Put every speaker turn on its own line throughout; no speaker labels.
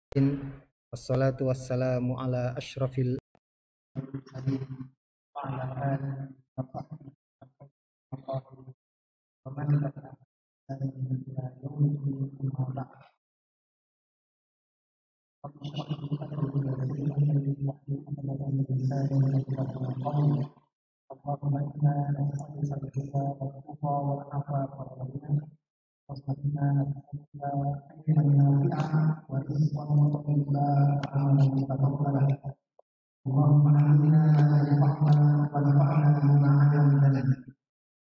Wassalatu wassalamu ala asyrafil mursalin wa ala alihi wa sahbihi wa man tabi'ahum ila yaumil din amma ba'd. Allahumma inna nas'aluka al-huda wal tuqa wal afafa wal ghina wasbirna nas'aluka ilman nafi'an wa rizqan thayyiban wa amalan mutaqabbalan. Allahumma alimna ma yanfa'una wanfa'na bima 'allamtana.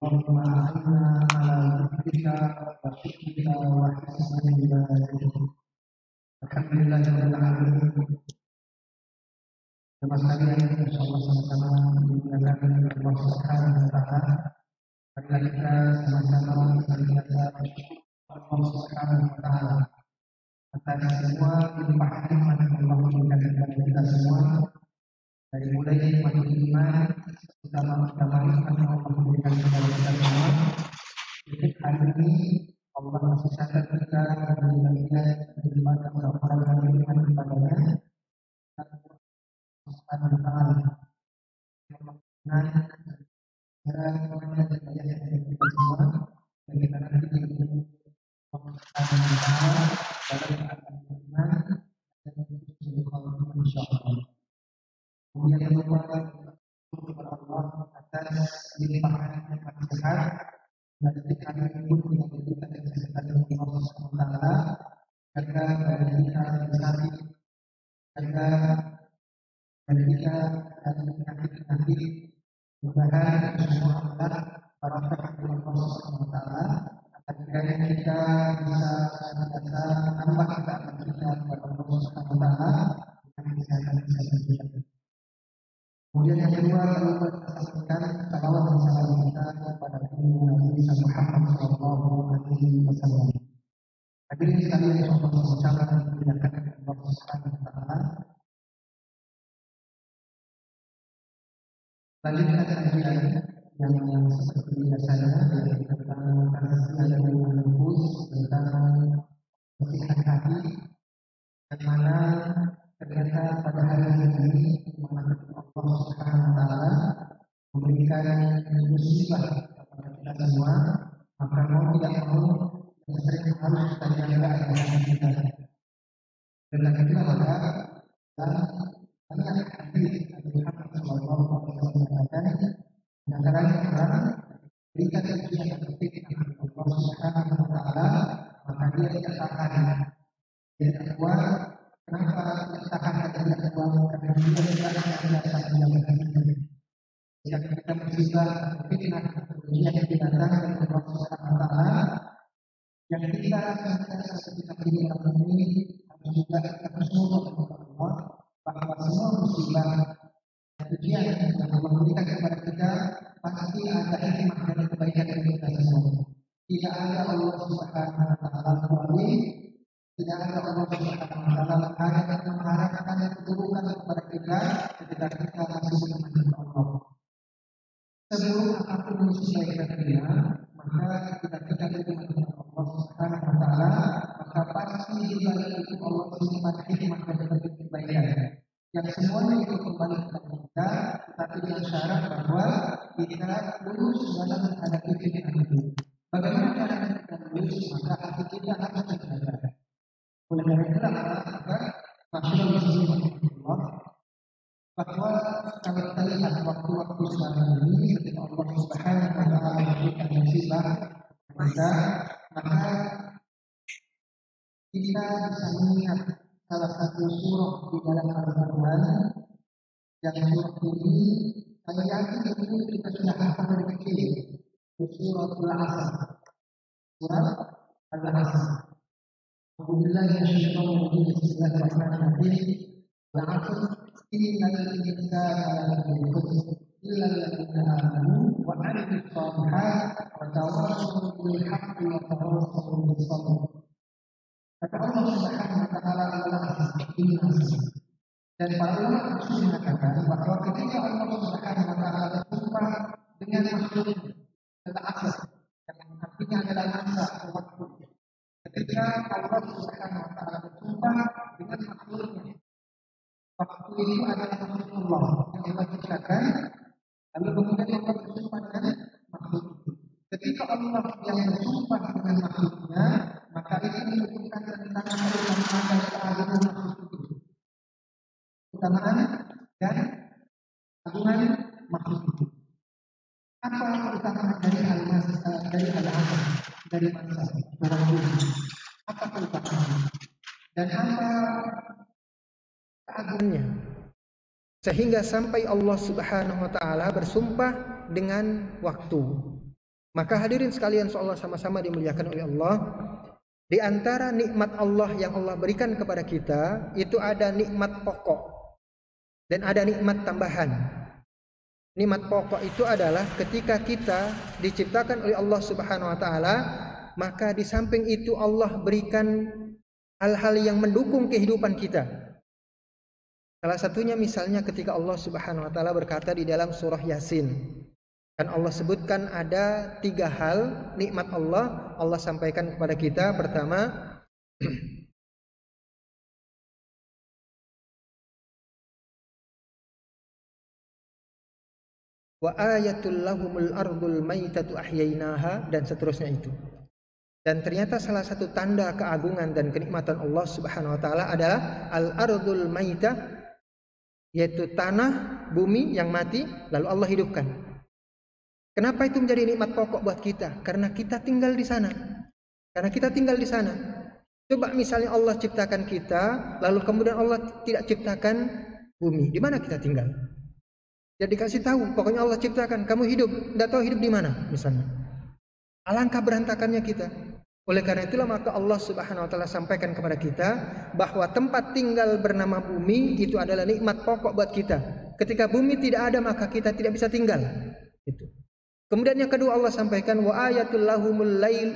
Allahumma a'inna 'ala dhikrika wa syukrika wa husni ibadatik. Alhamdulillahirabbil alamin. Jemaah sekalian, insyaallah sama-sama dimuliakan oleh Allah Subhanahu wa taala. Marilah kita sama-sama senantiasa bersyukur Allah Subhanahu wa taala atas semua limpahan nikmat yang Allah berikan kepada kita semua, dari mulai nikmat iman, utama nikmat yang Allah berikan kepada kita semua. Jadi hari ini Allah masih sadar kita dari bagian daripada orang-orang yang beriman kepadanya. Subhanahu wa taala dan kita semua dan kita nanti Allah Subhanahu wa taala dalam iman dan insyaallah. Kemudian yang kedua, kepada Allah atas limpahan nikmat sehat dan kami pun yang diberikan kesehatan dari Allah Subhanahu wa taala agar kita bisa jaga dan kita nanti mudah-mudahan semua adalah barakah dari Allah Subhanahu wa taala agar kita bisa senantiasa tambah ketaatan kita kepada Allah Subhanahu wa taala dengan kesehatan kita. Kemudian yang kedua, kita sampaikan salawat dan salam kita kepada Nabi Muhammad sallallahu alaihi wasallam. Hadirin sekalian yang Allah Subhanahu wa taala. Lanjutkan kajian yang seperti biasanya tentang kajian yang menembus tentang kesucian hati, yang mana ternyata pada hari ini Allah Subhanahu wa taala memberikan musibah kepada kita semua, maka mau tidak mau sering harus kita jaga hati kita. Dan kita maka banyak hadis Muhammad sallallahu alaihi wasallam mengatakan antaranya orang berikan ujian seperti Allah Subhanahu wa taala, maka dia tidak tahan. Dia tidak kuat. Kenapa tidak tahan dan tidak kuat? Karena dia tidak biasa menjaga hatinya. Jika kita musibah, fitnah, ujian yang datang dari Allah Subhanahu wa taala, yang kita senantiasa ketika ini harus juga harus nurut kepada Allah bahwa semua musibah dan ujian yang Allah berikan kepada kita pasti ada hikmah dan kebaikan dari kita semua. Tidak ada Allah Subhanahu wa taala kecuali tidak ada Allah Subhanahu wa taala hanya mengharapkan keburukan kepada kita ketika kita masih menghadap Allah. Sebelum apapun musibah yang kita terima, maka ketika kita menghadap Allah Subhanahu wa taala, maka pasti di balik itu Allah simpan hikmah dan kebaikan. Yang semuanya itu kembali kepada kita, tapi dengan syarat bahwa kita lulus dalam menghadapi fitnah itu. Bagaimana cara kita lulus? Maka hati kita harus terjaga. Oleh karena itulah maka masyarakat Allah bahwa kalau kita lihat waktu-waktu sekarang ini ketika Allah Subhanahu wa taala memberikan musibah kepada maka kita bisa melihat salah satu surah di dalam Al-Quran yang surah ini saya yakin itu kita sudah hafal dari kecil. Surah Al-Asr. Surah Al-Asr. Alhamdulillah ya syaitan bismillahirrahmanirrahim. Al-Asr innal insana lafi khusr illa alladziina aamanu wa 'amilus shalihaat wa tawassaw bil haqqi wa tawassaw bis sabr. Kata Allah Subhanahu wa taala ini dan para ulama usul mengatakan bahwa ketika Allah Subhanahu wa taala bersumpah dengan makhluk adalah asas yang artinya adalah masa waktu. Ketika Allah Subhanahu wa taala bersumpah dengan makhluknya. Waktu itu adalah makhluk Allah yang Allah ciptakan, lalu kemudian Allah bersumpah dengan makhluk itu. Ketika Allah yang bersumpah dengan makhluknya, maka itu menunjukkan tentang keutamaan dan keagungan makhluk itu. Keutamaan dan keagungan makhluk itu. Apa keutamaan dari al-Azam, dari masa orang bumi? Apa keutamaan dan apa keagungannya? Sehingga sampai Allah Subhanahu wa taala bersumpah dengan waktu. Maka hadirin sekalian, seolah sama-sama dimuliakan oleh Allah. Di antara nikmat Allah yang Allah berikan kepada kita, itu ada nikmat pokok dan ada nikmat tambahan. Nikmat pokok itu adalah ketika kita diciptakan oleh Allah Subhanahu wa taala, maka di samping itu Allah berikan hal-hal yang mendukung kehidupan kita. Salah satunya misalnya ketika Allah Subhanahu wa taala berkata di dalam surah Yasin. Kan Allah sebutkan ada 3 hal nikmat Allah sampaikan kepada kita. Pertama, wa ayatul lahumul ardul maitatu ahyainaha, dan seterusnya itu. Dan ternyata salah satu tanda keagungan dan kenikmatan Allah Subhanahu wa taala adalah al-ardul maitah, yaitu tanah, bumi yang mati lalu Allah hidupkan. Kenapa itu menjadi nikmat pokok buat kita? Karena kita tinggal di sana. Coba misalnya Allah ciptakan kita, lalu kemudian Allah tidak ciptakan bumi, di mana kita tinggal? Jadi dikasih tahu, pokoknya Allah ciptakan, kamu hidup, tidak tahu hidup di mana misalnya. Alangkah berantakannya kita. Oleh karena itulah maka Allah Subhanahu wa taala sampaikan kepada kita bahwa tempat tinggal bernama bumi itu adalah nikmat pokok buat kita. Ketika bumi tidak ada, maka kita tidak bisa tinggal. Itu. Kemudian yang kedua Allah sampaikan wa ayatul lahumul lail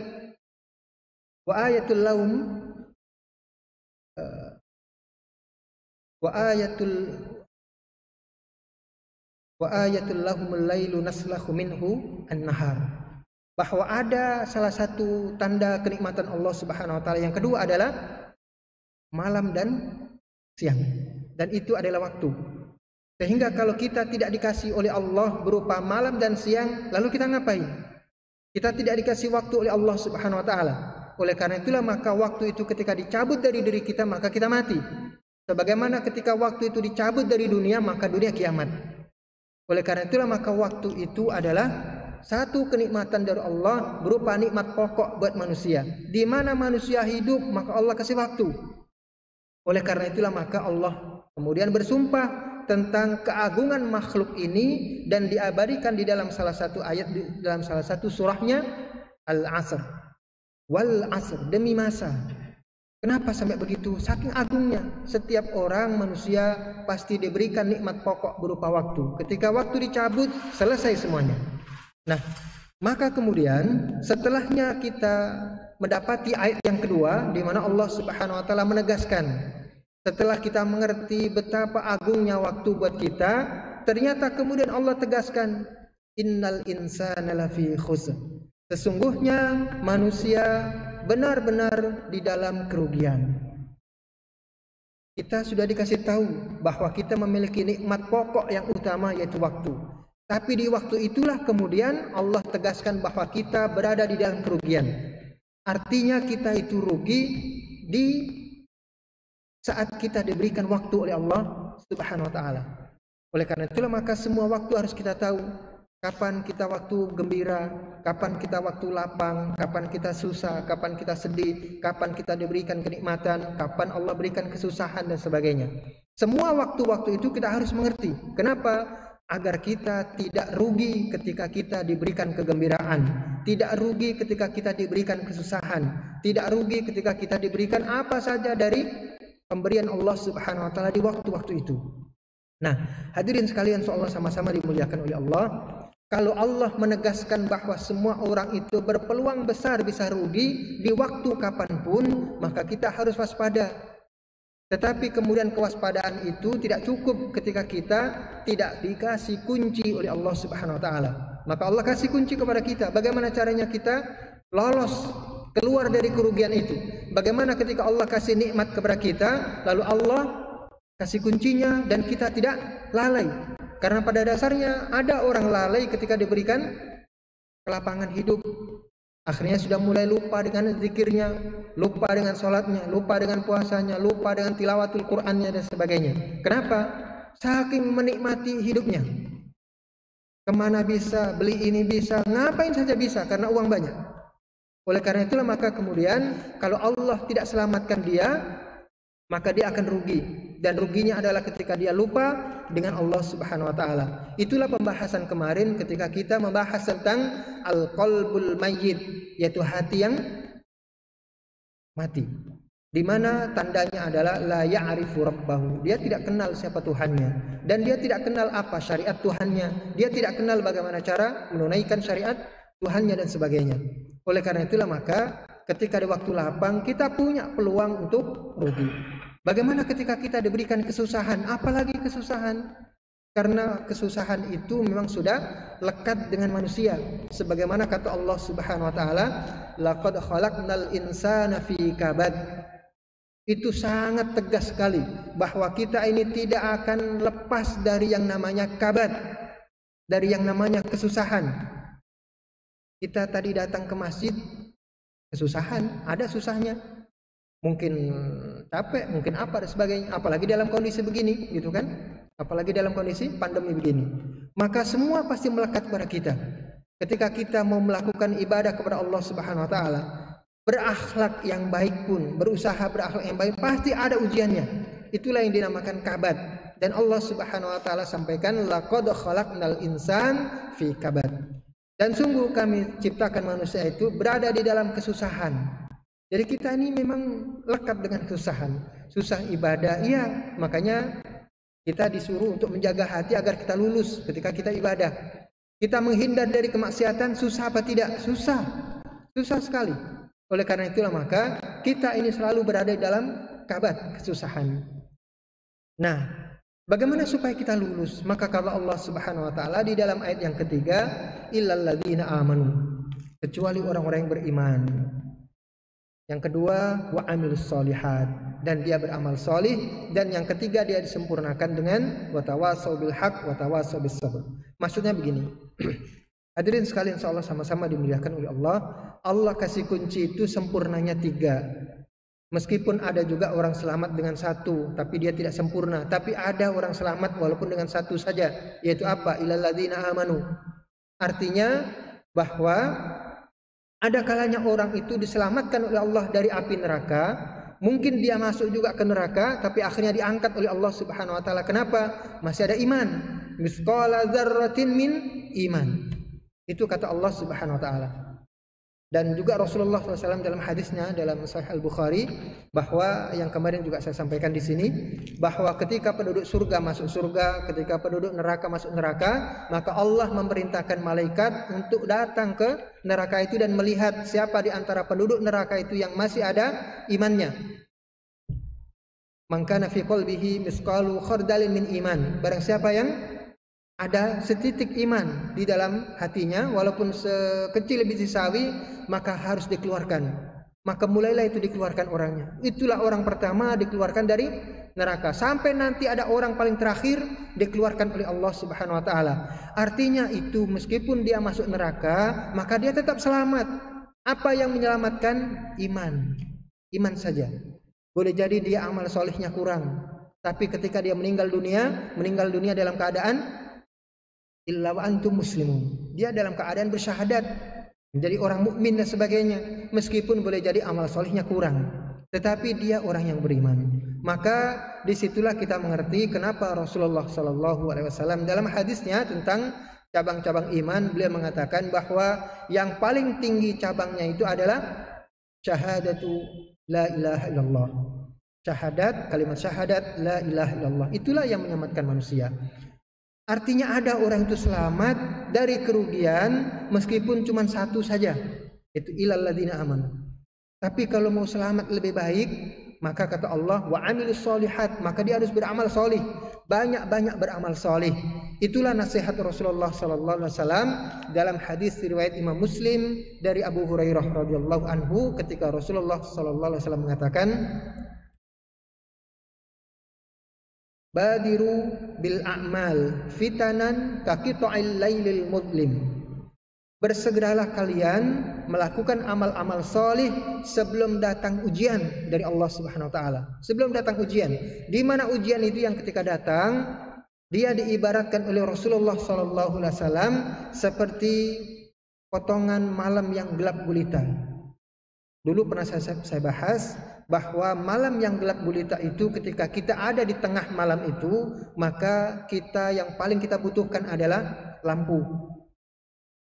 wa ayatul lahum lahumul lailu naslahu minhu an-nahar. Bahwa ada salah satu tanda kenikmatan Allah Subhanahu wa taala yang kedua adalah malam dan siang. Dan itu adalah waktu. Sehingga kalau kita tidak dikasih oleh Allah berupa malam dan siang, lalu kita ngapain? Kita tidak dikasih waktu oleh Allah Subhanahu wa taala. Oleh karena itulah maka waktu itu ketika dicabut dari diri kita, maka kita mati. Sebagaimana ketika waktu itu dicabut dari dunia, maka dunia kiamat. Oleh karena itulah maka waktu itu adalah satu kenikmatan dari Allah berupa nikmat pokok buat manusia. Di mana manusia hidup, maka Allah kasih waktu. Oleh karena itulah maka Allah kemudian bersumpah tentang keagungan makhluk ini dan diabadikan di dalam salah satu ayat, di dalam salah satu surahnya, Al-Asr. Wal Asr, demi masa. Kenapa sampai begitu? Saking agungnya. Setiap orang manusia pasti diberikan nikmat pokok berupa waktu. Ketika waktu dicabut, selesai semuanya. Nah, maka kemudian setelahnya kita mendapati ayat yang kedua di mana Allah Subhanahu wa taala menegaskan, setelah kita mengerti betapa agungnya waktu buat kita, ternyata kemudian Allah tegaskan, innal insana lafi khusr. Sesungguhnya manusia benar-benar di dalam kerugian. Kita sudah dikasih tahu bahwa kita memiliki nikmat pokok yang utama, yaitu waktu. Tapi di waktu itulah kemudian Allah tegaskan bahwa kita berada di dalam kerugian. Artinya kita itu rugi di saat kita diberikan waktu oleh Allah Subhanahu wa taala. Oleh karena itulah maka semua waktu harus kita tahu. Kapan kita waktu gembira, kapan kita waktu lapang, kapan kita susah, kapan kita sedih, kapan kita diberikan kenikmatan, kapan Allah berikan kesusahan dan sebagainya. Semua waktu-waktu itu kita harus mengerti. Kenapa? Agar kita tidak rugi ketika kita diberikan kegembiraan, tidak rugi ketika kita diberikan kesusahan, tidak rugi ketika kita diberikan apa saja dari pemberian Allah Subhanahu wa taala di waktu-waktu itu. Nah, hadirin sekalian, insyaallah sama-sama dimuliakan oleh Allah. Kalau Allah menegaskan bahwa semua orang itu berpeluang besar bisa rugi di waktu kapanpun, maka kita harus waspada. Tetapi kemudian kewaspadaan itu tidak cukup ketika kita tidak dikasih kunci oleh Allah Subhanahu wa taala. Maka Allah kasih kunci kepada kita. Bagaimana caranya kita lolos
keluar dari kerugian itu. Bagaimana ketika Allah kasih nikmat kepada kita, lalu Allah kasih kuncinya dan kita tidak lalai. Karena pada dasarnya ada orang lalai ketika diberikan kelapangan hidup. Akhirnya sudah mulai lupa dengan zikirnya, lupa dengan sholatnya, lupa dengan puasanya, lupa dengan tilawatul Qur'annya dan sebagainya. Kenapa? Saking menikmati hidupnya. Kemana bisa, beli ini bisa, ngapain saja bisa karena uang banyak. Oleh karena itulah maka kemudian kalau Allah tidak selamatkan dia, maka dia akan rugi. Dan ruginya adalah ketika dia lupa dengan Allah Subhanahu wa taala. Itulah pembahasan kemarin ketika kita membahas tentang al-qalbul mayyit, yaitu hati yang mati. Di mana tandanya adalah la ya'rifu rabbahu. Dia tidak kenal siapa Tuhannya dan dia tidak kenal apa syariat Tuhannya. Dia tidak kenal bagaimana cara menunaikan syariat Tuhannya dan sebagainya. Oleh karena itulah maka ketika di waktu lapang kita punya peluang untuk rugi. Bagaimana ketika kita diberikan kesusahan, apalagi kesusahan? Karena kesusahan itu memang sudah lekat dengan manusia. Sebagaimana kata Allah Subhanahu wa taala, laqad khalaqnal insana fi kabad. Itu sangat tegas sekali bahwa kita ini tidak akan lepas dari yang namanya kabad, dari yang namanya kesusahan. Kita tadi datang ke masjid, kesusahan, ada susahnya. Mungkin capek, mungkin apa dan sebagainya, apalagi dalam kondisi begini, gitu kan? Apalagi dalam kondisi pandemi begini. Maka semua pasti melekat pada kita. Ketika kita mau melakukan ibadah kepada Allah Subhanahu wa taala, berakhlak yang baik pun, berusaha berakhlak yang baik, pasti ada ujiannya. Itulah yang dinamakan kabad. Dan Allah Subhanahu wa taala sampaikan laqad khalaqnal insan fi kabad. Dan sungguh kami ciptakan manusia itu berada di dalam kesusahan. Jadi kita ini memang lekat dengan kesusahan. Susah ibadah, iya. Makanya kita disuruh untuk menjaga hati agar kita lulus ketika kita ibadah. Kita menghindar dari kemaksiatan, susah apa tidak? Susah. Susah sekali. Oleh karena itulah maka kita ini selalu berada dalam kabad, kesusahan. Nah, bagaimana supaya kita lulus? Maka kalau Allah Subhanahu wa taala di dalam ayat yang ketiga, illal ladzina amanu, kecuali orang-orang yang beriman. Yang kedua, wa amilus solihat, dan dia beramal solih. Dan yang ketiga, dia disempurnakan dengan wa tawasau bil haq wa tawasau bis sabr. Maksudnya begini. Hadirin sekalian, insyaallah sama-sama dimuliakan oleh Allah. Allah kasih kunci itu sempurnanya 3. Meskipun ada juga orang selamat dengan 1, tapi dia tidak sempurna. Tapi ada orang selamat walaupun dengan 1 saja, yaitu apa? Illal ladzina amanu. Artinya bahwa ada kalanya orang itu diselamatkan oleh Allah dari api neraka. Mungkin dia masuk juga ke neraka, tapi akhirnya diangkat oleh Allah Subhanahu wa taala. Kenapa? Masih ada iman. Misqala dzarratin min iman. Itu kata Allah Subhanahu wa taala. Dan juga Rasulullah SAW dalam hadisnya dalam Sahih Al-Bukhari, bahwa yang kemarin juga saya sampaikan di sini, bahwa ketika penduduk surga masuk surga, ketika penduduk neraka masuk neraka, maka Allah memerintahkan malaikat untuk datang ke neraka itu dan melihat siapa di antara penduduk neraka itu yang masih ada imannya. Man kana fi qalbihi misqalu khardalin min iman. Barang siapa yang ada setitik iman di dalam hatinya, walaupun sekecil biji sawi, maka harus dikeluarkan. Maka mulailah itu dikeluarkan orangnya. Itulah orang pertama dikeluarkan dari neraka. Sampai nanti ada orang paling terakhir dikeluarkan oleh Allah Subhanahu wa taala. Artinya itu meskipun dia masuk neraka, maka dia tetap selamat. Apa yang menyelamatkan? Iman. Iman saja. Boleh jadi dia amal solihnya kurang, tapi ketika dia meninggal dunia dalam keadaan illa wa antum muslimun, dia dalam keadaan bersyahadat, menjadi orang mukmin dan sebagainya. Meskipun boleh jadi amal solihnya kurang, tetapi dia orang yang beriman. Maka disitulah kita mengerti kenapa Rasulullah SAW dalam hadisnya tentang cabang-cabang iman, beliau mengatakan bahwa yang paling tinggi cabangnya itu adalah syahadatu la ilaha illallah. Syahadat, kalimat syahadat la ilaha illallah, itulah yang menyelamatkan manusia. Artinya ada orang itu selamat dari kerugian meskipun cuma 1 saja, itu illal ladzina amanu. Tapi kalau mau selamat lebih baik, maka kata Allah wa amilus solihat, maka dia harus beramal solih, banyak-banyak beramal solih. Itulah nasihat Rasulullah sallallahu alaihi wasallam dalam hadis riwayat Imam Muslim dari Abu Hurairah radhiyallahu anhu ketika Rasulullah sallallahu alaihi wasallam mengatakan, "Badiru bil a'mal fitanan kaqita'il lailil mudlim." Bersegeralah kalian melakukan amal-amal solih sebelum datang ujian dari Allah Subhanahu wa taala. Sebelum datang ujian. Di mana ujian itu yang ketika datang dia diibaratkan oleh Rasulullah sallallahu alaihi wasallam seperti potongan malam yang gelap gulita. Dulu pernah saya bahas bahwa malam yang gelap gulita itu ketika kita ada di tengah malam itu, maka kita yang paling kita butuhkan adalah lampu.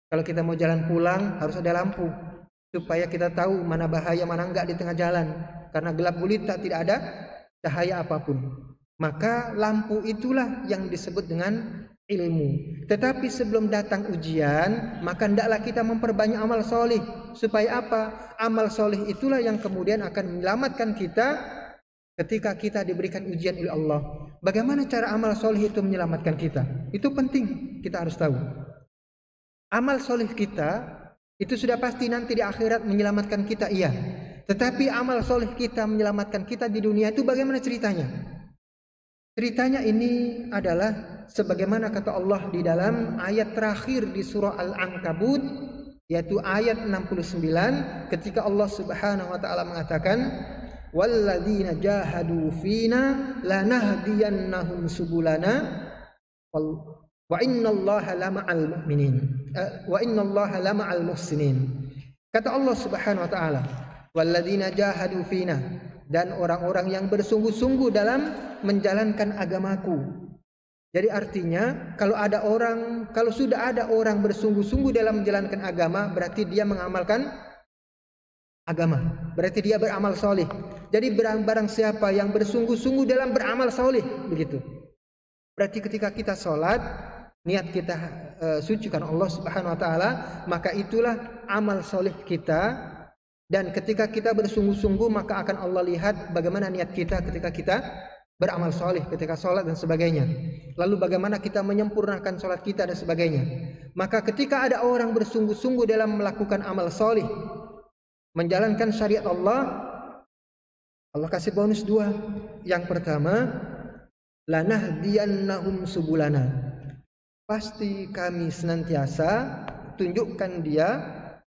Kalau kita mau jalan pulang harus ada lampu supaya kita tahu mana bahaya mana enggak di tengah jalan, karena gelap gulita tidak ada cahaya apapun. Maka lampu itulah yang disebut dengan ilmu. Tetapi sebelum datang ujian, maka hendaklah kita memperbanyak amal solih. Supaya apa? Amal solih itulah yang kemudian akan menyelamatkan kita ketika kita diberikan ujian oleh Allah. Bagaimana cara amal solih itu menyelamatkan kita? Itu penting kita harus tahu. Amal solih kita itu sudah pasti nanti di akhirat menyelamatkan kita, iya. Tetapi amal solih kita menyelamatkan kita di dunia itu bagaimana ceritanya? Ceritanya ini adalah sebagaimana kata Allah di dalam ayat terakhir di surah Al-Ankabut, yaitu ayat 69, ketika Allah Subhanahu wa taala mengatakan, "Walladzina jahadu fina lanahdiyannahum subulana wa innallaha lama'al mu'minin wa innallaha lama'al muhsinin." Kata Allah Subhanahu wa taala, "Walladzina jahadu fina," dan orang-orang yang bersungguh-sungguh dalam menjalankan agamaku. Jadi artinya kalau sudah ada orang bersungguh-sungguh dalam menjalankan agama, berarti dia mengamalkan agama, berarti dia beramal soleh. Jadi barang siapa yang bersungguh-sungguh dalam beramal soleh, begitu. Berarti ketika kita sholat, niat kita suci karena Allah Subhanahu wa taala, maka itulah amal soleh kita. Dan ketika kita bersungguh-sungguh, maka akan Allah lihat bagaimana niat kita ketika kita beramal soleh, ketika sholat dan sebagainya. Lalu bagaimana kita menyempurnakan sholat kita dan sebagainya. Maka ketika ada orang bersungguh-sungguh dalam melakukan amal soleh, menjalankan syariat Allah, Allah kasih bonus 2. Yang pertama, lanahdiyannahum subulana. Pasti kami senantiasa tunjukkan dia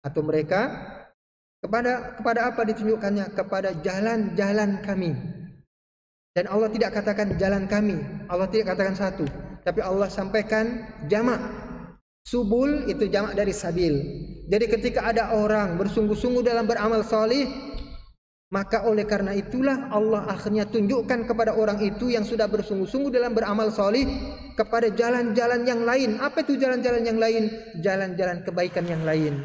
atau mereka kepada apa ditunjukkannya? Kepada jalan-jalan kami. Dan Allah tidak katakan jalan kami, Allah tidak katakan satu, tapi Allah sampaikan jamak. Subul itu jamak dari sabil. Jadi ketika ada orang bersungguh-sungguh dalam beramal salih, maka oleh karena itulah Allah akhirnya tunjukkan kepada orang itu yang sudah bersungguh-sungguh dalam beramal salih kepada jalan-jalan yang lain. Apa itu jalan-jalan yang lain? Jalan-jalan kebaikan yang lain.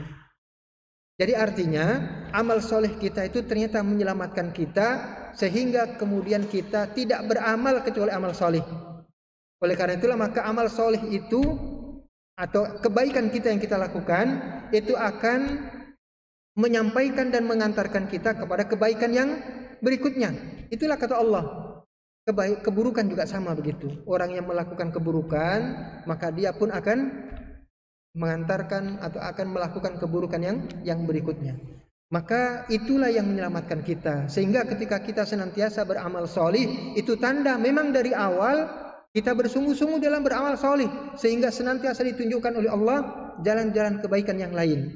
Jadi artinya amal soleh kita itu ternyata menyelamatkan kita sehingga kemudian kita tidak beramal kecuali amal soleh. Oleh karena itulah maka amal soleh itu atau kebaikan kita yang kita lakukan itu akan menyampaikan dan mengantarkan kita kepada kebaikan yang berikutnya. Itulah kata Allah. Keburukan juga sama begitu. Orang yang melakukan keburukan maka dia pun akan mengantarkan atau akan melakukan keburukan yang berikutnya. Maka itulah yang menyelamatkan kita. Sehingga ketika kita senantiasa beramal solih, itu tanda memang dari awal kita bersungguh-sungguh dalam beramal solih, sehingga senantiasa ditunjukkan oleh Allah jalan-jalan kebaikan yang lain.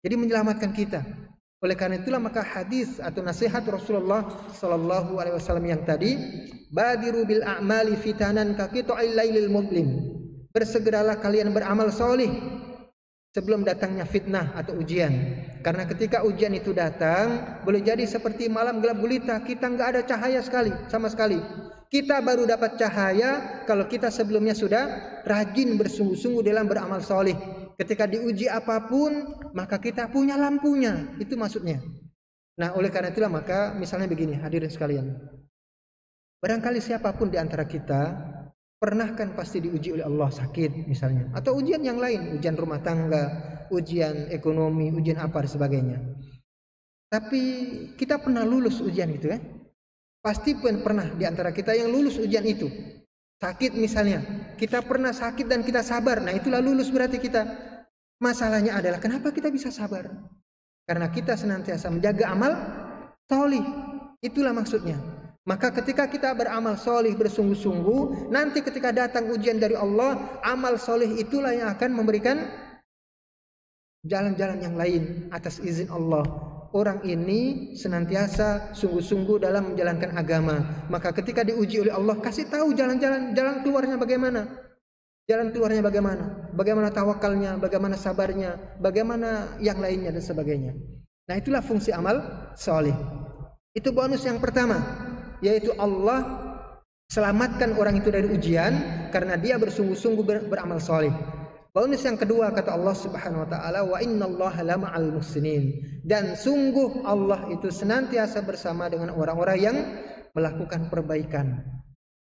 Jadi menyelamatkan kita. Oleh karena itulah maka hadis atau nasihat Rasulullah sallallahu alaihi wasallam yang tadi, badiru bil a'mali fitanan kaqita'il lailil mudlim. Bersegeralah kalian beramal solih sebelum datangnya fitnah atau ujian. Karena ketika ujian itu datang, boleh jadi seperti malam gelap gulita, kita nggak ada cahaya sama sekali. Kita baru dapat cahaya kalau kita sebelumnya sudah rajin bersungguh-sungguh dalam beramal soleh. Ketika diuji apapun, maka kita punya lampunya. Itu maksudnya. Nah, oleh karena itulah maka misalnya begini, hadirin sekalian. Barangkali siapapun di antara kita pernah kan pasti diuji oleh Allah, sakit misalnya, atau ujian yang lain, ujian rumah tangga, ujian ekonomi, ujian apa dan sebagainya. Tapi kita pernah lulus ujian itu ya? Pasti pernah di antara kita yang lulus ujian itu. Sakit misalnya, kita pernah sakit dan kita sabar, nah itulah lulus berarti kita. Masalahnya adalah kenapa kita bisa sabar? Karena kita senantiasa menjaga amal solih. Itulah maksudnya. Maka ketika kita beramal solih bersungguh-sungguh, nanti ketika datang ujian dari Allah, amal solih itulah yang akan memberikan jalan-jalan yang lain atas izin Allah. Orang ini senantiasa sungguh-sungguh dalam menjalankan agama. Maka ketika diuji oleh Allah, kasih tahu jalan-jalan, jalan keluarnya bagaimana. Jalan keluarnya bagaimana. Bagaimana tawakalnya, bagaimana sabarnya, bagaimana yang lainnya dan sebagainya. Nah itulah fungsi amal soleh. Itu bonus yang pertama. Yaitu Allah selamatkan orang itu dari ujian karena dia bersungguh-sungguh beramal soleh. Bonus yang kedua kata Allah Subhanahu wa taala, wa innallaha lama'al muhsinin, dan sungguh Allah itu senantiasa bersama dengan orang-orang yang melakukan perbaikan.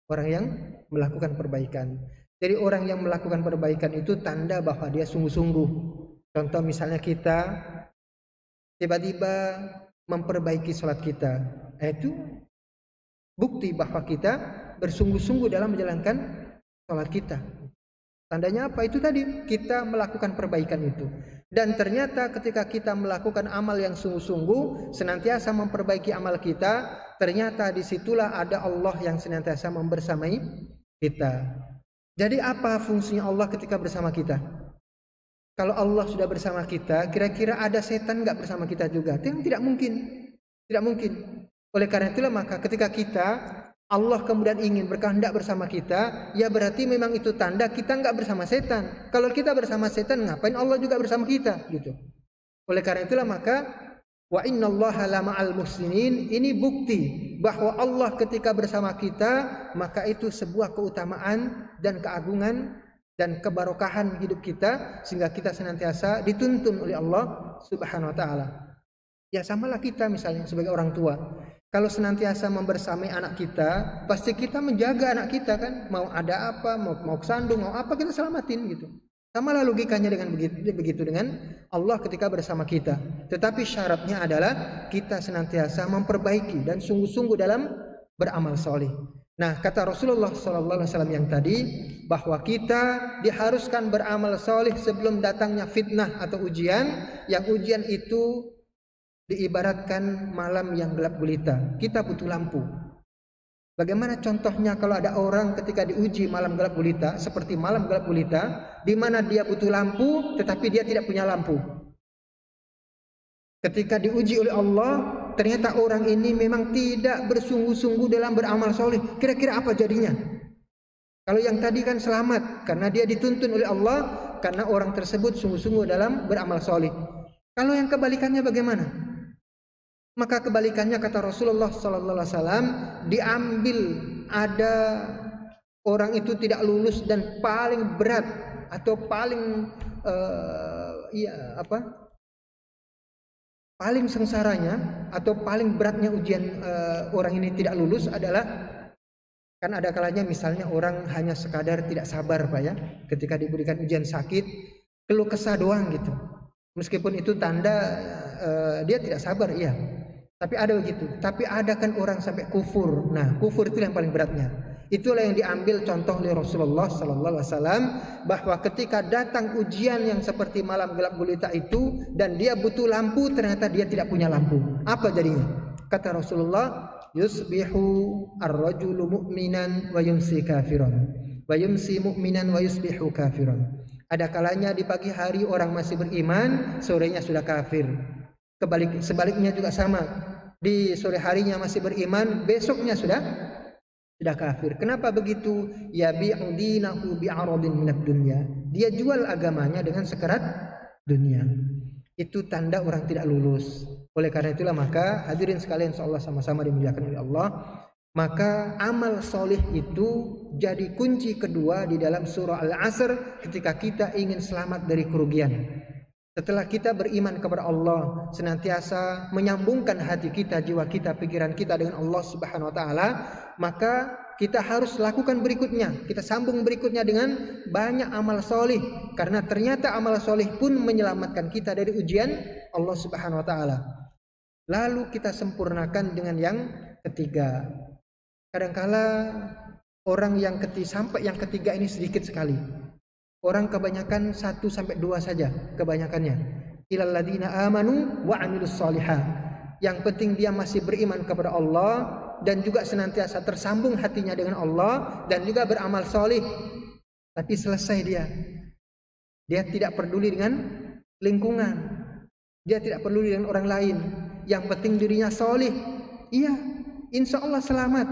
Orang yang melakukan perbaikan. Jadi orang yang melakukan perbaikan itu tanda bahwa dia sungguh-sungguh. Contoh misalnya kita tiba-tiba memperbaiki salat kita. Itu bukti bahwa kita bersungguh-sungguh dalam menjalankan salat kita. Tandanya apa? Itu tadi, kita melakukan perbaikan itu. Dan ternyata ketika kita melakukan amal yang sungguh-sungguh, senantiasa memperbaiki amal kita, ternyata disitulah ada Allah yang senantiasa membersamai kita. Jadi apa fungsinya Allah ketika bersama kita? Kalau Allah sudah bersama kita, kira-kira ada setan nggak bersama kita juga? Itu tidak mungkin. Tidak mungkin. Oleh karena itulah maka ketika kita Allah kemudian ingin berkehendak bersama kita, ya berarti memang itu tanda kita nggak bersama setan. Kalau kita bersama setan, ngapain Allah juga bersama kita, gitu. Oleh karena itulah maka wa innallaha lama'al muhsinin, ini bukti bahwa Allah ketika bersama kita, maka itu sebuah keutamaan dan keagungan dan kebarokahan hidup kita, sehingga kita senantiasa dituntun oleh Allah Subhanahu wa taala. Ya samalah kita misalnya sebagai orang tua. Kalau senantiasa membersamai anak kita, pasti kita menjaga anak kita kan. Mau ada apa, mau kesandung, mau apa kita selamatin gitu. Samalah logikanya dengan begitu dengan Allah ketika bersama kita. Tetapi syaratnya adalah kita senantiasa memperbaiki dan sungguh-sungguh dalam beramal soleh. Nah kata Rasulullah SAW yang tadi, bahwa kita diharuskan beramal soleh sebelum datangnya fitnah atau ujian. Yang ujian itu diibaratkan malam yang gelap gulita. Kita butuh lampu. Bagaimana contohnya kalau ada orang ketika diuji malam gelap gulita, seperti malam gelap gulita, di mana dia butuh lampu, tetapi dia tidak punya lampu. Ketika diuji oleh Allah, ternyata orang ini memang tidak bersungguh-sungguh dalam beramal soleh. Kira-kira apa jadinya? Kalau yang tadi kan selamat, karena dia dituntun oleh Allah, karena orang tersebut sungguh-sungguh dalam beramal soleh. Kalau yang kebalikannya bagaimana? Maka kebalikannya kata Rasulullah SAW, diambil ada orang itu tidak lulus dan paling berat atau paling paling sengsaranya atau paling beratnya ujian orang ini tidak lulus adalah, kan ada kalanya misalnya orang hanya sekadar tidak sabar Pak ya, ketika diberikan ujian sakit, keluh kesah doang gitu. Meskipun itu tanda dia tidak sabar, iya. Tapi ada begitu. Tapi ada kan orang sampai kufur. Nah, kufur itu yang paling beratnya. Itulah yang diambil contoh oleh Rasulullah SAW, bahwa ketika datang ujian yang seperti malam gelap gulita itu dan dia butuh lampu, ternyata dia tidak punya lampu. Apa jadinya? Kata Rasulullah, yusbihu ar-rajulu mu'minan wa yumsi kafiran. Wa yumsi mu'minan wa yusbihu kafiran. Ada kalanya di pagi hari orang masih beriman, sorenya sudah kafir. Sebaliknya juga sama, di sore harinya masih beriman, besoknya sudah kafir. Kenapa begitu? Ya bi'udinahu bi'aradin minad dunya. Dia jual agamanya dengan sekerat dunia. Itu tanda orang tidak lulus. Oleh karena itulah maka hadirin sekalian, insyaallah sama-sama dimuliakan oleh Allah, maka amal soleh itu jadi kunci kedua di dalam surah Al-Asr ketika kita ingin selamat dari kerugian. Setelah kita beriman kepada Allah, senantiasa menyambungkan hati kita, jiwa kita, pikiran kita dengan Allah Subhanahu wa taala, maka kita harus lakukan berikutnya. Kita sambung berikutnya dengan banyak amal soleh, karena ternyata amal soleh pun menyelamatkan kita dari ujian Allah Subhanahu wa taala. Lalu kita sempurnakan dengan yang ketiga. Kadangkala Orang yang sampai yang ketiga ini sedikit sekali. Orang kebanyakan 1 sampai 2 saja kebanyakannya. Ilal ladzina amanu wa amilus shalihat. Yang penting dia masih beriman kepada Allah dan juga senantiasa tersambung hatinya dengan Allah dan juga beramal solih. Tapi selesai dia. Dia tidak peduli dengan lingkungan. Dia tidak peduli dengan orang lain. Yang penting dirinya solih. Iya, insya Allah selamat.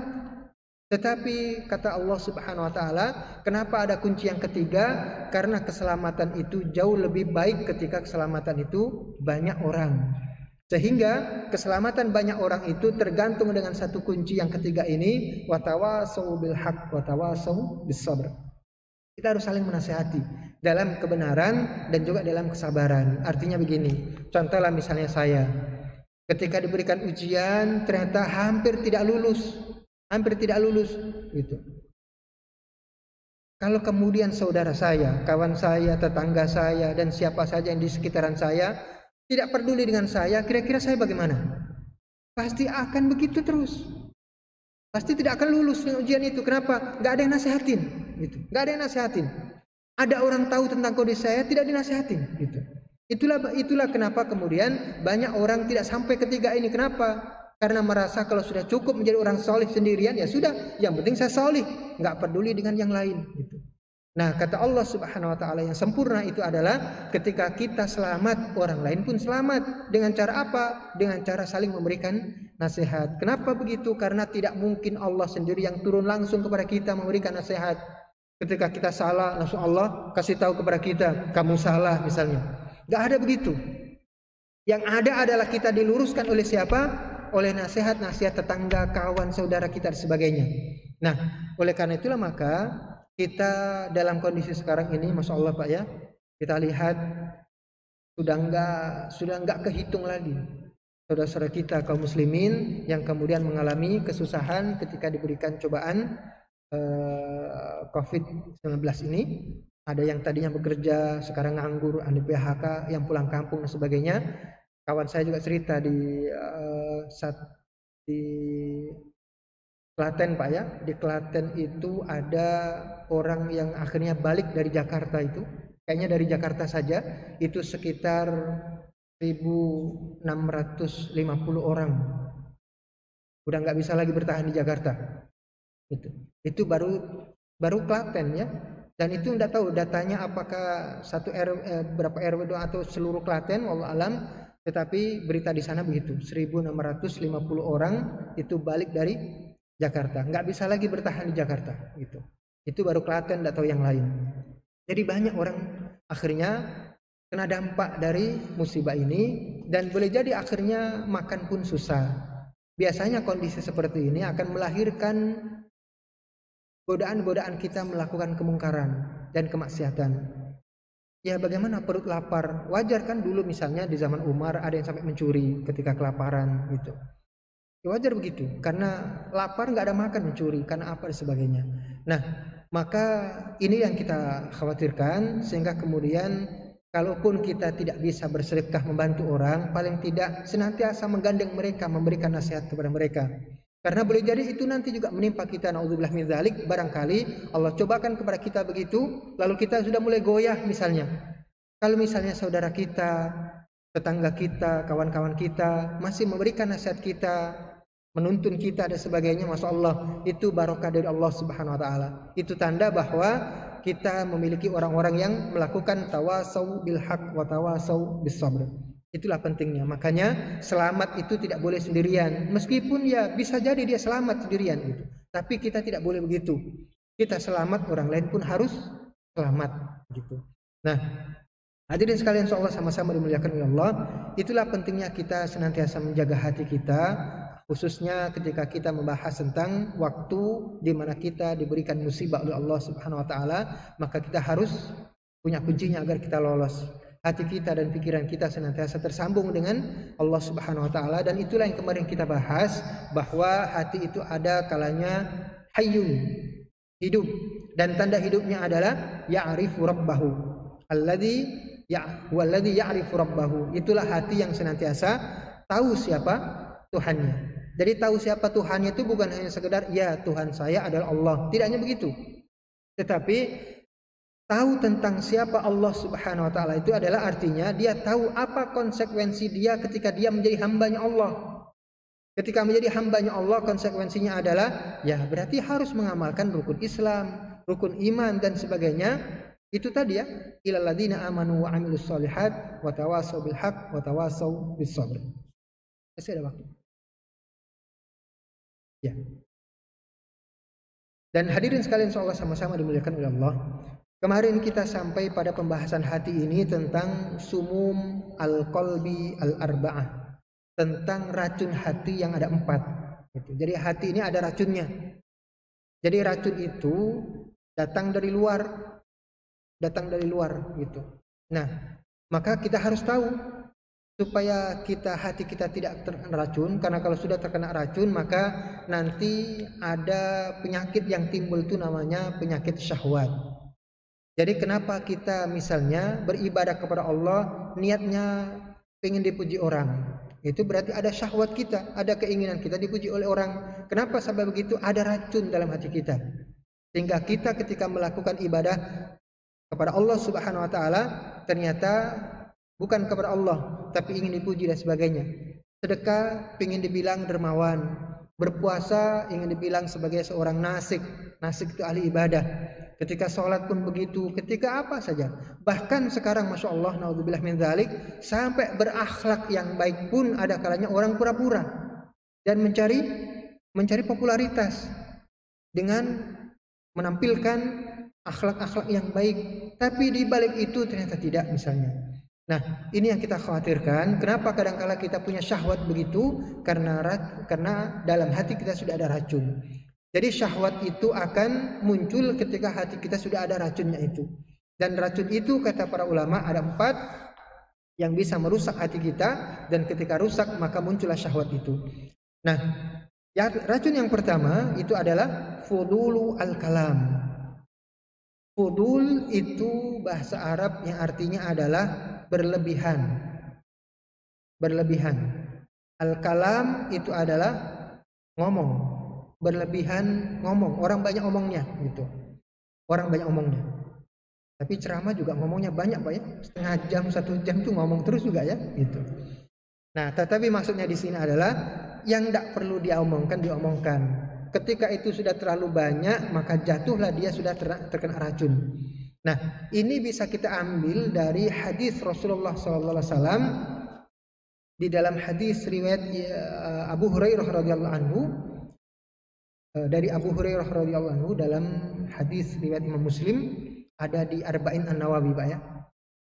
Tetapi kata Allah Subhanahu wa taala, kenapa ada kunci yang ketiga? Karena keselamatan itu jauh lebih baik ketika keselamatan itu banyak orang. Sehingga keselamatan banyak orang itu tergantung dengan satu kunci yang ketiga ini, watawasau bil haq watawasau bis sabr. Kita harus saling menasihati dalam kebenaran dan juga dalam kesabaran. Artinya begini, contohlah misalnya saya ketika diberikan ujian ternyata hampir tidak lulus gitu. Kalau kemudian saudara saya, kawan saya, tetangga saya dan siapa saja yang di sekitaran saya tidak peduli dengan saya, kira-kira saya bagaimana? Pasti akan begitu terus. Pasti tidak akan lulus dengan ujian itu. Kenapa? Gak ada yang nasihatin gitu. Gak ada yang nasihatin. Ada orang tahu tentang kondisi saya, tidak dinasihatin gitu. Itulah kenapa kemudian banyak orang tidak sampai ketiga ini. Kenapa? Karena merasa kalau sudah cukup menjadi orang solih sendirian, ya sudah, yang penting saya solih, nggak peduli dengan yang lain. Gitu. Nah, kata Allah Subhanahu Wa Taala yang sempurna itu adalah ketika kita selamat, orang lain pun selamat. Dengan cara apa? Dengan cara saling memberikan nasihat. Kenapa begitu? Karena tidak mungkin Allah sendiri yang turun langsung kepada kita memberikan nasihat. Ketika kita salah, langsung Allah kasih tahu kepada kita, kamu salah misalnya. Nggak ada begitu. Yang ada adalah kita diluruskan oleh siapa? Oleh nasihat-nasihat tetangga, kawan, saudara kita dan sebagainya. Nah, oleh karena itulah maka kita dalam kondisi sekarang ini, masya Allah Pak ya, kita lihat sudah enggak kehitung lagi saudara-saudara kita kaum muslimin yang kemudian mengalami kesusahan ketika diberikan cobaan COVID-19 ini. Ada yang tadinya bekerja sekarang nganggur, ada PHK, yang pulang kampung dan sebagainya. Kawan saya juga cerita di Klaten Pak ya, di Klaten itu ada orang yang akhirnya balik dari Jakarta itu, kayaknya dari Jakarta saja itu sekitar 1.650 orang, udah nggak bisa lagi bertahan di Jakarta. Itu baru Klaten ya, dan itu nggak tahu datanya apakah satu berapa RW atau seluruh Klaten, wallahu alam. Tetapi berita di sana begitu, 1.650 orang itu balik dari Jakarta, nggak bisa lagi bertahan di Jakarta gitu. Itu baru Klaten, nggak tahu yang lain. Jadi banyak orang akhirnya kena dampak dari musibah ini dan boleh jadi akhirnya makan pun susah. Biasanya kondisi seperti ini akan melahirkan godaan-godaan kita melakukan kemungkaran dan kemaksiatan. Ya bagaimana perut lapar, wajar kan dulu misalnya di zaman Umar ada yang sampai mencuri ketika kelaparan gitu. Ya wajar begitu, karena lapar nggak ada makan, mencuri karena apa dan sebagainya. Nah maka ini yang kita khawatirkan, sehingga kemudian kalaupun kita tidak bisa bersedekah membantu orang, paling tidak senantiasa menggandeng mereka, memberikan nasihat kepada mereka. Karena boleh jadi itu nanti juga menimpa kita, naudzubillah min dzalik. Barangkali Allah cobakan kepada kita begitu, lalu kita sudah mulai goyah misalnya. Kalau misalnya saudara kita, tetangga kita, kawan-kawan kita masih memberikan nasihat kita, menuntun kita dan sebagainya, masya Allah, itu barokah dari Allah Subhanahu Wa Taala. Itu tanda bahwa kita memiliki orang-orang yang melakukan tawasau bil haq wa tawasau bis sabr. Itulah pentingnya. Makanya selamat itu tidak boleh sendirian. Meskipun ya bisa jadi dia selamat sendirian gitu. Tapi kita tidak boleh begitu. Kita selamat, orang lain pun harus selamat gitu. Nah, hadirin sekalian, insyaallah sama-sama dimuliakan oleh Allah. Itulah pentingnya kita senantiasa menjaga hati kita, khususnya ketika kita membahas tentang waktu di mana kita diberikan musibah oleh Allah Subhanahu Wa Taala, maka kita harus punya kuncinya agar kita lolos. Hati kita dan pikiran kita senantiasa tersambung dengan Allah Subhanahu Wa Taala, dan itulah yang kemarin kita bahas, bahwa hati itu ada kalanya hayyun, hidup, dan tanda hidupnya adalah ya'rifu rabbahu alladzi ya'rifu rabbahu. Itulah hati yang senantiasa tahu siapa Tuhannya. Jadi tahu siapa Tuhannya itu bukan hanya sekedar ya Tuhan saya adalah Allah, tidak hanya begitu. Tetapi tahu tentang siapa Allah Subhanahu wa taala itu adalah artinya dia tahu apa konsekuensi dia ketika dia menjadi hambanya Allah. Ketika menjadi hambanya Allah, konsekuensinya adalah ya berarti harus mengamalkan rukun Islam, rukun iman dan sebagainya. Itu tadi ya, ilal ladzina amanu wa amilus solihat wa tawassaw bil haq wa tawassaw bis sabr. Masih ada waktu. Ya. Dan hadirin sekalian insyaallah sama-sama dimuliakan oleh Allah. Kemarin kita sampai pada pembahasan hati ini tentang sumum al-qalbi al-arba'ah, tentang racun hati yang ada 4. Gitu. Jadi hati ini ada racunnya. Jadi racun itu datang dari luar gitu. Nah, maka kita harus tahu supaya hati kita tidak terkena racun, karena kalau sudah terkena racun maka nanti ada penyakit yang timbul itu namanya penyakit syahwat. Jadi kenapa kita misalnya beribadah kepada Allah niatnya ingin dipuji orang, itu berarti ada syahwat kita, ada keinginan kita dipuji oleh orang. Kenapa sampai begitu? Ada racun dalam hati kita, sehingga kita ketika melakukan ibadah kepada Allah Subhanahu wa taala ternyata bukan kepada Allah tapi ingin dipuji dan sebagainya. Sedekah ingin dibilang dermawan, berpuasa ingin dibilang sebagai seorang nasik itu ahli ibadah. Ketika sholat pun begitu, ketika apa saja. Bahkan sekarang Masya Allah, naudzubillah min dzalik, sampai berakhlak yang baik pun ada kalanya orang pura-pura dan mencari popularitas dengan menampilkan akhlak-akhlak yang baik, tapi di balik itu ternyata tidak misalnya. Nah, ini yang kita khawatirkan. Kenapa kadang-kala kita punya syahwat begitu? Karena dalam hati kita sudah ada racun. Jadi syahwat itu akan muncul ketika hati kita sudah ada racunnya itu. Dan racun itu kata para ulama ada 4 yang bisa merusak hati kita, dan ketika rusak maka muncullah syahwat itu. Nah, ya, racun yang pertama itu adalah fudulu al-kalam. Fudul itu bahasa Arab yang artinya adalah berlebihan. Al-kalam itu adalah ngomong. Berlebihan ngomong, orang banyak omongnya gitu. Orang banyak omongnya. Tapi ceramah juga ngomongnya banyak Pak ya. Setengah jam, 1 jam tuh ngomong terus juga ya gitu. Nah, tetapi maksudnya di sini adalah yang tidak perlu diomongkan. Ketika itu sudah terlalu banyak, maka jatuhlah dia sudah terkena racun. Nah, ini bisa kita ambil dari hadis Rasulullah SAW di dalam hadis riwayat Abu Hurairah radhiyallahu anhu. Dari Abu Hurairah radhiyallahu anhu dalam hadis riwayat Imam Muslim ada di Arba'in An-Nawawi Pak ya.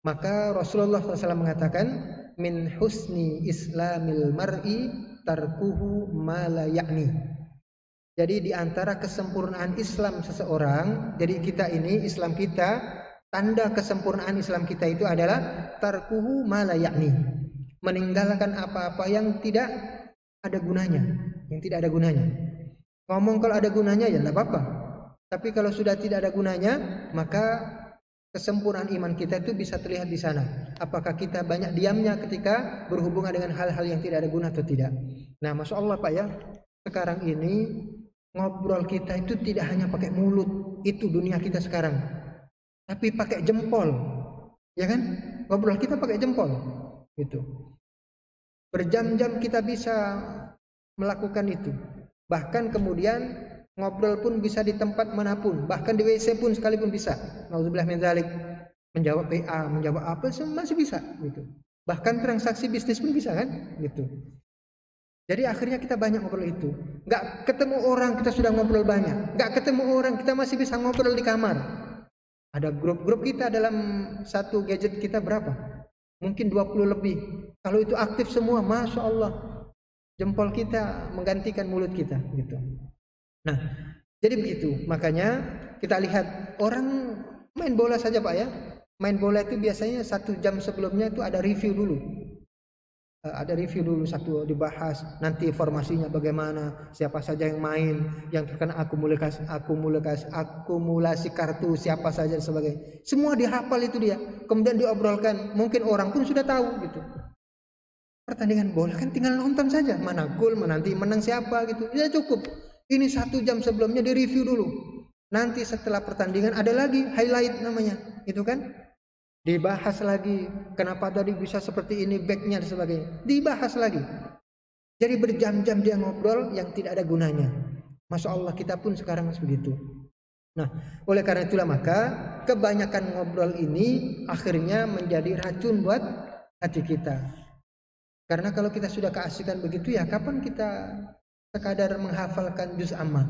Maka Rasulullah SAW mengatakan min husni islamil mar'i tarkuhu ma la ya'ni. Jadi di antara kesempurnaan Islam seseorang, jadi kita ini Islam kita, tanda kesempurnaan Islam kita itu adalah tarkuhu ma la ya'ni. Meninggalkan apa-apa yang tidak ada gunanya, Ngomong kalau ada gunanya ya tidak apa-apa. Tapi kalau sudah tidak ada gunanya, maka kesempurnaan iman kita itu bisa terlihat di sana. Apakah kita banyak diamnya ketika berhubungan dengan hal-hal yang tidak ada guna atau tidak. Nah, Masya Allah Pak ya, sekarang ini ngobrol kita itu tidak hanya pakai mulut, itu dunia kita sekarang. Tapi pakai jempol, ya kan? Ngobrol kita pakai jempol, gitu. Berjam-jam kita bisa melakukan itu. Bahkan kemudian ngobrol pun bisa di tempat manapun, bahkan di WC pun sekalipun bisa. Nauzubillah min dzalik. Menjawab PA, menjawab apa masih bisa gitu. Bahkan transaksi bisnis pun bisa kan gitu. Jadi akhirnya kita banyak ngobrol itu. Enggak ketemu orang kita sudah ngobrol banyak. Enggak ketemu orang kita masih bisa ngobrol di kamar. Ada grup-grup kita dalam satu gadget kita berapa? Mungkin 20 lebih. Kalau itu aktif semua, Masya Allah. Jempol kita menggantikan mulut kita gitu. Nah, jadi begitu. Makanya kita lihat orang main bola saja Pak ya. Main bola itu biasanya 1 jam sebelumnya itu ada review dulu. Satu dibahas nanti formasinya bagaimana, siapa saja yang main, yang terkena akumulasi kartu siapa saja dan sebagainya. Semua dihafal itu dia. Kemudian diobrolkan. Mungkin orang pun sudah tahu gitu. pertandingan bola kan tinggal nonton saja, mana gol, mana nanti menang siapa gitu. Ya cukup. Ini 1 jam sebelumnya di review dulu. Nanti setelah pertandingan ada lagi highlight namanya, itu kan? Dibahas lagi, kenapa tadi bisa seperti ini, backnya dan sebagainya. Dibahas lagi. Jadi berjam-jam dia ngobrol yang tidak ada gunanya. Masya Allah, kita pun sekarang begitu. Nah, oleh karena itulah maka kebanyakan ngobrol ini akhirnya menjadi racun buat hati kita. Karena kalau kita sudah keasikan begitu, ya kapan kita sekadar menghafalkan juz amma?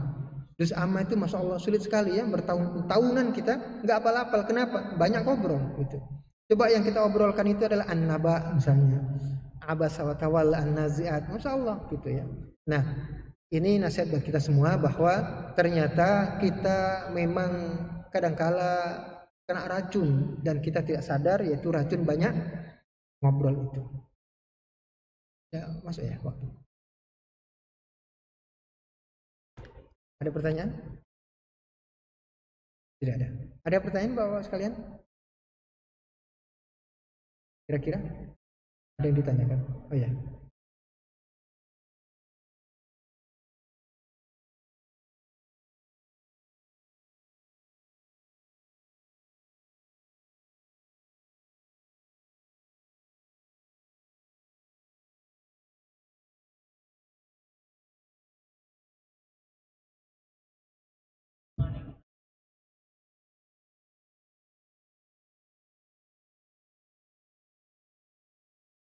Juz amma itu Masya Allah sulit sekali ya, bertahun-tahunan kita nggak hafal-hafal. Kenapa? Banyak ngobrol gitu. Coba yang kita obrolkan itu adalah an-naba misalnya, abasa wa tawalla, an-nazi'at, Masya Allah gitu ya. Nah, ini nasihat buat kita semua bahwa ternyata kita memang kadangkala kena racun dan kita tidak sadar, yaitu racun banyak ngobrol itu. Ya, masuk ya waktu. Ada pertanyaan? Tidak ada. Ada pertanyaan Bapak sekalian? Kira-kira ada yang ditanyakan? Oh ya.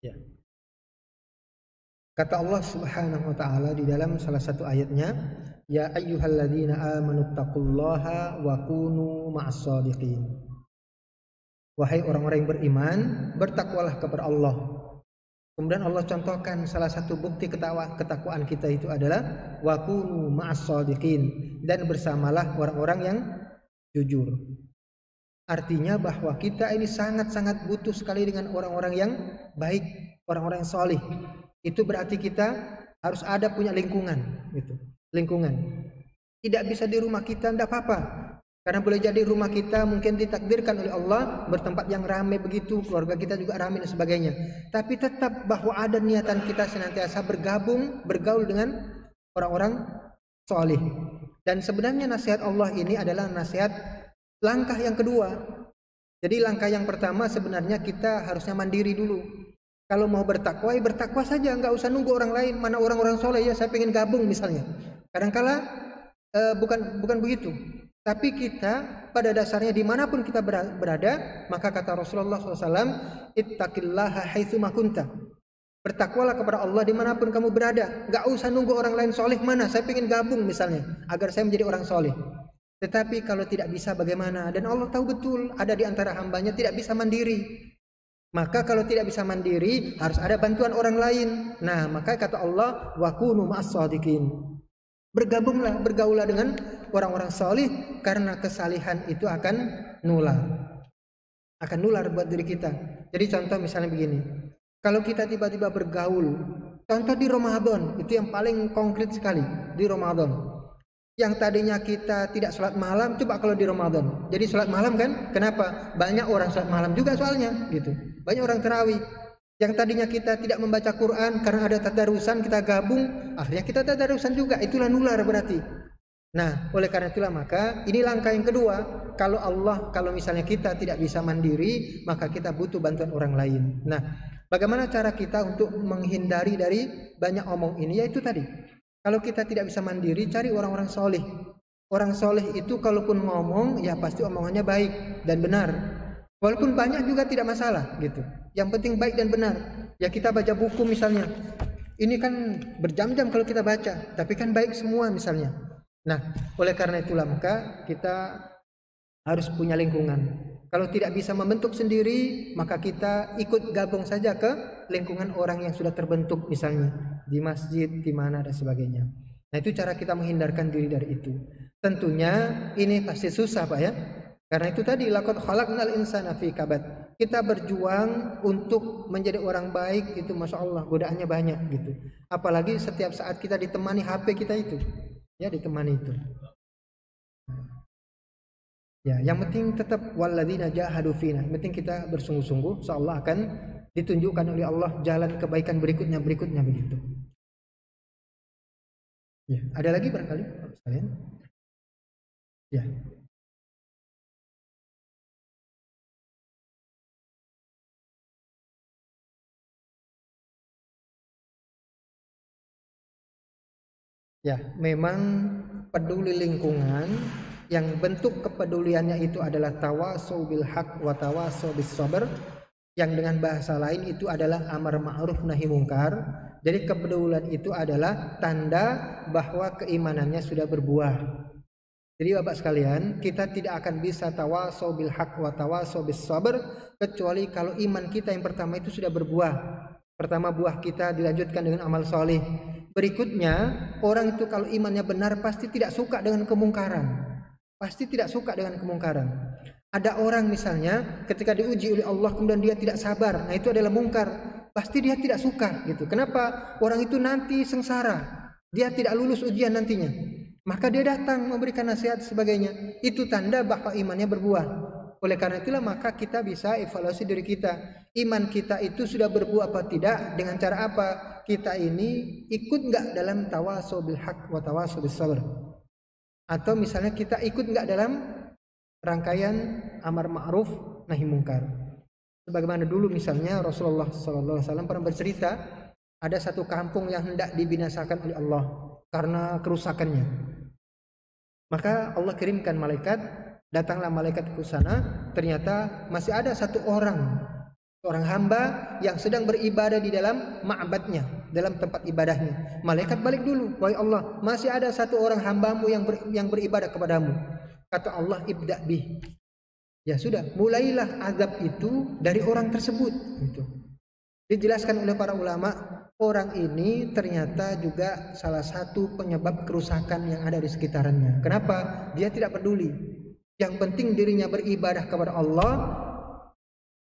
Ya. Kata Allah Subhanahu wa taala di dalam salah satu ayatnya, ya ayyuhalladzina amanu taqullaha wa kunu ma'as shadiqin. Wahai orang-orang yang beriman, bertakwalah kepada Allah. Kemudian Allah contohkan salah satu bukti ketakwaan kita itu adalah wa kunu ma'as shadiqin, dan bersamalah orang-orang yang jujur. Artinya bahwa kita ini sangat-sangat butuh sekali dengan orang-orang yang baik, orang-orang yang solih. Itu berarti kita harus ada punya lingkungan, gitu. Lingkungan. Tidak bisa di rumah kita, tidak apa-apa. Karena boleh jadi rumah kita mungkin ditakdirkan oleh Allah bertempat yang ramai begitu, keluarga kita juga ramai dan sebagainya. Tapi tetap bahwa ada niatan kita senantiasa bergabung, bergaul dengan orang-orang solih. Dan sebenarnya nasihat Allah ini adalah nasihat langkah yang kedua. Jadi langkah yang pertama sebenarnya kita harusnya mandiri dulu. Kalau mau bertakwa, ya bertakwa saja, nggak usah nunggu orang lain. Mana orang-orang soleh ya, saya pengen gabung misalnya. Kadangkala bukan begitu. Tapi kita pada dasarnya dimanapun kita berada, maka kata Rasulullah SAW, ittaqillaha haitsuma kunta. Bertakwalah kepada Allah dimanapun kamu berada. Nggak usah nunggu orang lain soleh mana, saya pengen gabung misalnya, agar saya menjadi orang soleh. Tetapi kalau tidak bisa bagaimana? Dan Allah tahu betul ada di antara hambanya tidak bisa mandiri. Maka kalau tidak bisa mandiri harus ada bantuan orang lain. Nah, maka kata Allah wa kunu ma'as shadiqin. Bergabunglah, bergaulah dengan orang-orang salih, karena kesalihan itu akan nular. Akan nular buat diri kita. Jadi contoh misalnya begini. Kalau kita tiba-tiba bergaul, contoh di Ramadan, itu yang paling konkret sekali di Ramadan. Yang tadinya kita tidak sholat malam, coba kalau di Ramadan. Jadi sholat malam kan? Kenapa? Banyak orang sholat malam juga soalnya, gitu. Banyak orang tarawih. Yang tadinya kita tidak membaca Quran karena ada tadarusan, kita gabung, akhirnya kita tadarusan juga. Itulah nular berarti. Nah, oleh karena itulah maka ini langkah yang kedua. Kalau misalnya kita tidak bisa mandiri, maka kita butuh bantuan orang lain. Nah, bagaimana cara kita untuk menghindari dari banyak omong ini? Yaitu tadi. Kalau kita tidak bisa mandiri, cari orang-orang soleh. Orang soleh itu kalaupun ngomong, ya pasti omongannya baik dan benar. Walaupun banyak juga tidak masalah, gitu. Yang penting baik dan benar. Ya kita baca buku misalnya. Ini kan berjam-jam kalau kita baca, tapi kan baik semua misalnya. Nah, oleh karena itulah maka kita harus punya lingkungan. Kalau tidak bisa membentuk sendiri, maka kita ikut gabung saja ke lingkungan orang yang sudah terbentuk misalnya di masjid, di mana dan sebagainya. Nah, itu cara kita menghindarkan diri dari itu. Tentunya ini pasti susah, Pak ya. Karena itu tadi laqad khalaqnal insana fi kabad. Kita berjuang untuk menjadi orang baik itu Masya Allah godaannya banyak gitu. Apalagi setiap saat kita ditemani HP kita itu. Ya, ditemani itu. Ya, yang penting tetap walladzina jahadu fina. Yang penting kita bersungguh-sungguh, insyaallah akan ditunjukkan oleh Allah jalan kebaikan berikutnya begitu. Ya, ada lagi barangkali Bapak sekalian? Ya. Ya, memang peduli lingkungan yang bentuk kepeduliannya itu adalah tawasau bil haq wa tawasau bis sabr, yang dengan bahasa lain itu adalah amar ma'ruf nahi mungkar. Jadi kepedulian itu adalah tanda bahwa keimanannya sudah berbuah. Jadi Bapak sekalian, kita tidak akan bisa tawasau bil haq wa tawasau bis sabr kecuali kalau iman kita yang pertama itu sudah berbuah. Pertama buah kita dilanjutkan dengan amal soleh. Berikutnya, orang itu kalau imannya benar pasti tidak suka dengan kemungkaran. Pasti tidak suka dengan kemungkaran. Ada orang misalnya ketika diuji oleh Allah kemudian dia tidak sabar. Nah, itu adalah mungkar. Pasti dia tidak suka gitu. Kenapa? Orang itu nanti sengsara. Dia tidak lulus ujian nantinya. Maka dia datang memberikan nasihat sebagainya. Itu tanda bahwa imannya berbuah. Oleh karena itulah maka kita bisa evaluasi diri kita. Iman kita itu sudah berbuah apa tidak? Dengan cara apa? Kita ini ikut enggak dalam tawasau bil haq wa tawasau bis sabr? Atau misalnya kita ikut enggak dalam rangkaian amar ma'ruf nahi mungkar? Sebagaimana dulu misalnya Rasulullah SAW pernah bercerita, ada satu kampung yang hendak dibinasakan oleh Allah karena kerusakannya. Maka Allah kirimkan malaikat, datanglah malaikat ke sana, ternyata masih ada satu orang hamba yang sedang beribadah di dalam ma'badnya, dalam tempat ibadahnya. Malaikat balik dulu, wahai Allah, masih ada satu orang hambamu yang beribadah kepadamu. Kata Allah, ibda' bih. Ya sudah, mulailah azab itu dari orang tersebut. Gitu. Dijelaskan oleh para ulama, orang ini ternyata juga salah satu penyebab kerusakan yang ada di sekitarannya. Kenapa? Dia tidak peduli. Yang penting dirinya beribadah kepada Allah.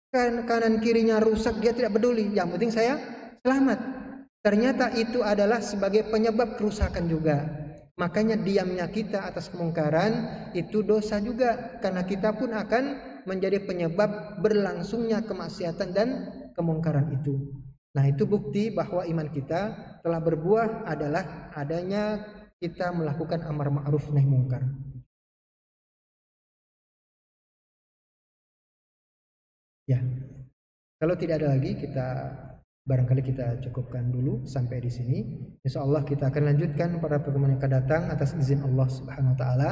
Kanan kirinya rusak, dia tidak peduli. Yang penting saya selamat. Ternyata itu adalah sebagai penyebab kerusakan juga. Makanya diamnya kita atas kemungkaran itu dosa juga, karena kita pun akan menjadi penyebab berlangsungnya kemaksiatan dan kemungkaran itu. Nah, itu bukti bahwa iman kita telah berbuah adalah adanya kita melakukan amar ma'ruf nahi mungkar. Ya, kalau tidak ada lagi barangkali kita cukupkan dulu sampai di sini. Insya Allah kita akan lanjutkan pada pertemuan yang akan datang atas izin Allah Subhanahu Wa Taala.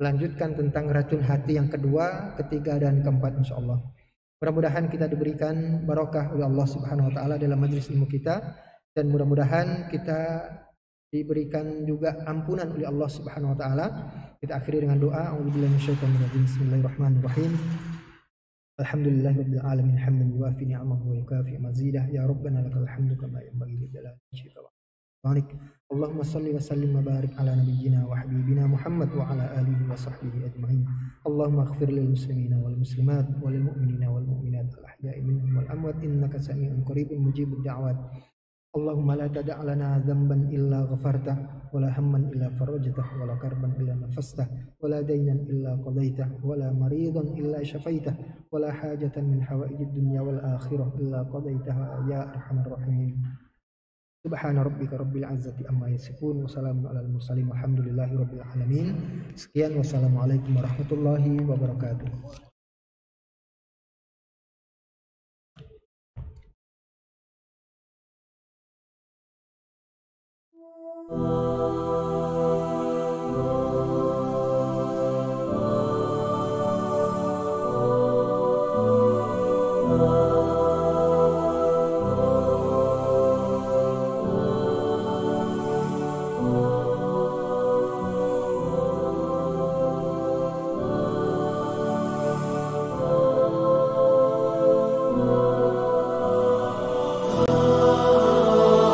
Melanjutkan tentang racun hati yang kedua, ketiga dan keempat insya Allah. Mudah-mudahan kita diberikan barokah oleh Allah Subhanahu Wa Taala dalam majelis ilmu kita, dan mudah-mudahan kita diberikan juga ampunan oleh Allah Subhanahu Wa Taala. Kita akhiri dengan doa. A'udzubillahi minasyaitonirrajim. Bismillahirrahmanirrahim. Alhamdulillahirabbil alamin hamdan yuwafi ni'amahu wa yukafi mazidah. Ya Rabbana lakal hamdu kama yanbaghi li jalali wajhika wa barik. Allahumma salli wa sallim wa barik ala nabiyyina wa habibina Muhammad wa ala alihi wa sahbihi ajma'in. Allahumma ighfir lil muslimina wal muslimat wal mu'minina wal mu'minat al ahya'i minhum wal amwat innaka sami'un qaribun mujibud da'wat. Allahumma la tada' lana dhanban illa ghafartah wa la hamman illa farajtah wa la karban illa nafastah wa la daynan illa qadaitah wa la maridan illa shafaitah wa la hajatan min hawaijid dunya wal akhirah illa qadaitaha ya arhamar rahimin. Subhana rabbika rabbil izzati amma yasifun wa salamun alal mursalin walhamdulillahi rabbil alamin. Sekian, wassalamualaikum warahmatullahi wabarakatuh.